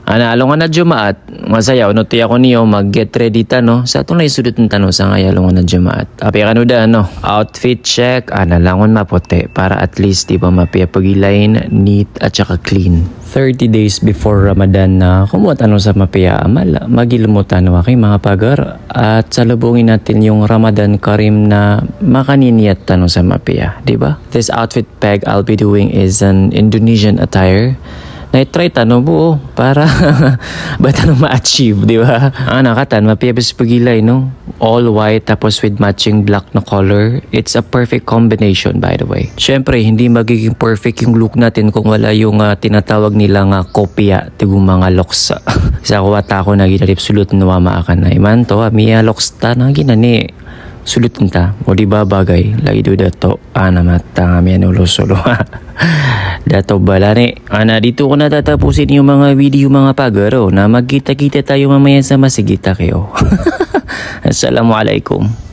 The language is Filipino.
Ana along na Jumaat, masaya unuti ako niyo mag-get ready ta no. Sa atong naisudot ng tanong sa ngaya along na Jumaat. Api kanuda no. Outfit check, ana langon maputi para at least di ba mapiapagilain, neat at saka clean. 30 days before Ramadan na kumuha tanong sa mapia amal, magilumutan wa kay mga pagar at salubungin natin yung Ramadan Karim na makaniniyat tanong sa mapia, di ba? This outfit peg I'll be doing is an Indonesian attire. Na-try tanong buo para ba tanong ma-achieve, di ba? Nakatan, mapiyabis pagilay, no? All white tapos with matching black na color. It's a perfect combination, by the way. Siyempre, hindi magiging perfect yung look natin kung wala yung tinatawag nilang kopya tigong mga locks. Sa kuwata ko na ginarip sulut na maakan na iman to, miya locks ta na ginani. Sulut nta, o di ba bagay, lagi do dato, mata nga miya nulo-solo. Dato bala ni. Dito ko natatapusin yung mga video mga pagaro na magkita-kita tayo mamaya sa masigita kayo. Assalamualaikum.